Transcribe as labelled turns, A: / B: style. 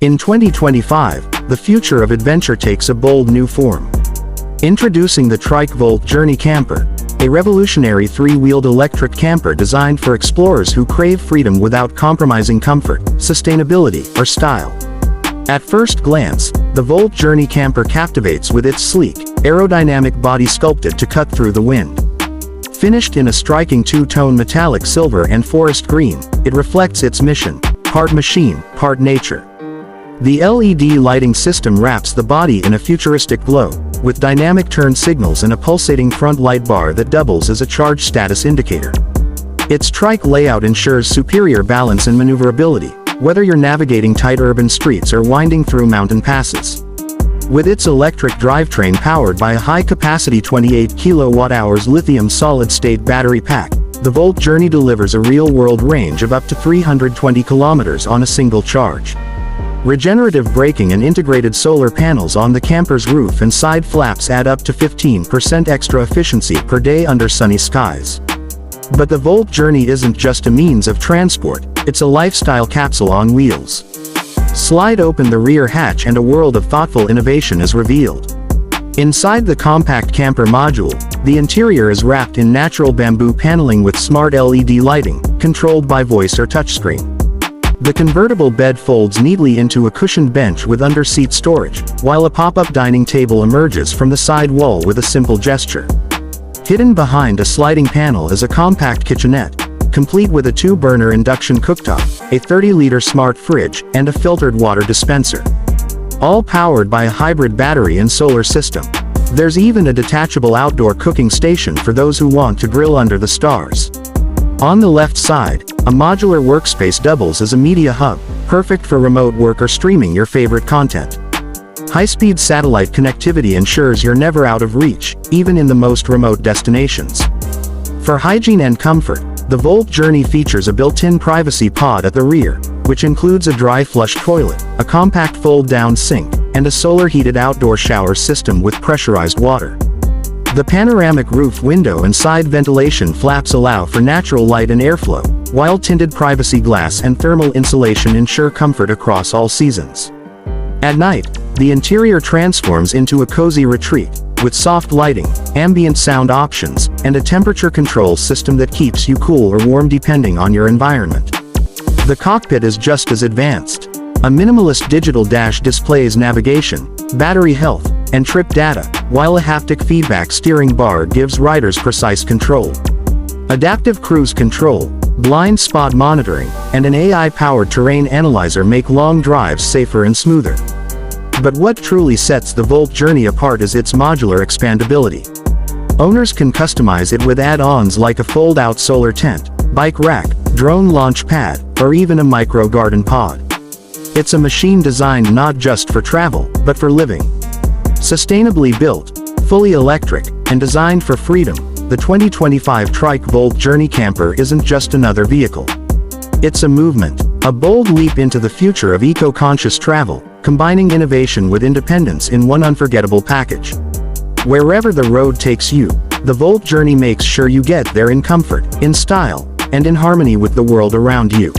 A: In 2025, the future of adventure takes a bold new form. Introducing the Trike Volt Journey Camper, a revolutionary three-wheeled electric camper designed for explorers who crave freedom without compromising comfort, sustainability, or style. At first glance, the Volt Journey Camper captivates with its sleek, aerodynamic body sculpted to cut through the wind. Finished in a striking two-tone metallic silver and forest green, it reflects its mission: part machine, part nature. The LED lighting system wraps the body in a futuristic glow, with dynamic turn signals and a pulsating front light bar that doubles as a charge status indicator. Its trike layout ensures superior balance and maneuverability, whether you're navigating tight urban streets or winding through mountain passes. With its electric drivetrain powered by a high-capacity 28 kWh lithium solid-state battery pack, the Volt Journey delivers a real-world range of up to 320 kilometers on a single charge. Regenerative braking and integrated solar panels on the camper's roof and side flaps add up to 15% extra efficiency per day under sunny skies. But the Volt Journey isn't just a means of transport, it's a lifestyle capsule on wheels. Slide open the rear hatch and a world of thoughtful innovation is revealed. Inside the compact camper module, the interior is wrapped in natural bamboo paneling with smart LED lighting, controlled by voice or touchscreen. The convertible bed folds neatly into a cushioned bench with under-seat storage, while a pop-up dining table emerges from the side wall with a simple gesture. Hidden behind a sliding panel is a compact kitchenette, complete with a 2-burner induction cooktop, a 30-liter smart fridge, and a filtered water dispenser. All powered by a hybrid battery and solar system. There's even a detachable outdoor cooking station for those who want to grill under the stars. On the left side, a modular workspace doubles as a media hub, perfect for remote work or streaming your favorite content. High-speed satellite connectivity ensures you're never out of reach, even in the most remote destinations. For hygiene and comfort, the Volt Journey features a built-in privacy pod at the rear, which includes a dry flush toilet, a compact fold-down sink, and a solar-heated outdoor shower system with pressurized water. The panoramic roof window and side ventilation flaps allow for natural light and airflow, while tinted privacy glass and thermal insulation ensure comfort across all seasons. At night, the interior transforms into a cozy retreat, with soft lighting, ambient sound options, and a temperature control system that keeps you cool or warm depending on your environment. The cockpit is just as advanced. A minimalist digital dash displays navigation, battery health, and trip data, while a haptic feedback steering bar gives riders precise control. Adaptive cruise control, blind spot monitoring, and an AI-powered terrain analyzer make long drives safer and smoother. But what truly sets the Volt Journey apart is its modular expandability. Owners can customize it with add-ons like a fold-out solar tent, bike rack, drone launch pad, or even a micro garden pod. It's a machine designed not just for travel, but for living. Sustainably built, fully electric, and designed for freedom, the 2025 Trike Volt Journey Camper isn't just another vehicle. It's a movement, a bold leap into the future of eco-conscious travel, combining innovation with independence in one unforgettable package. Wherever the road takes you, the Volt Journey makes sure you get there in comfort, in style, and in harmony with the world around you.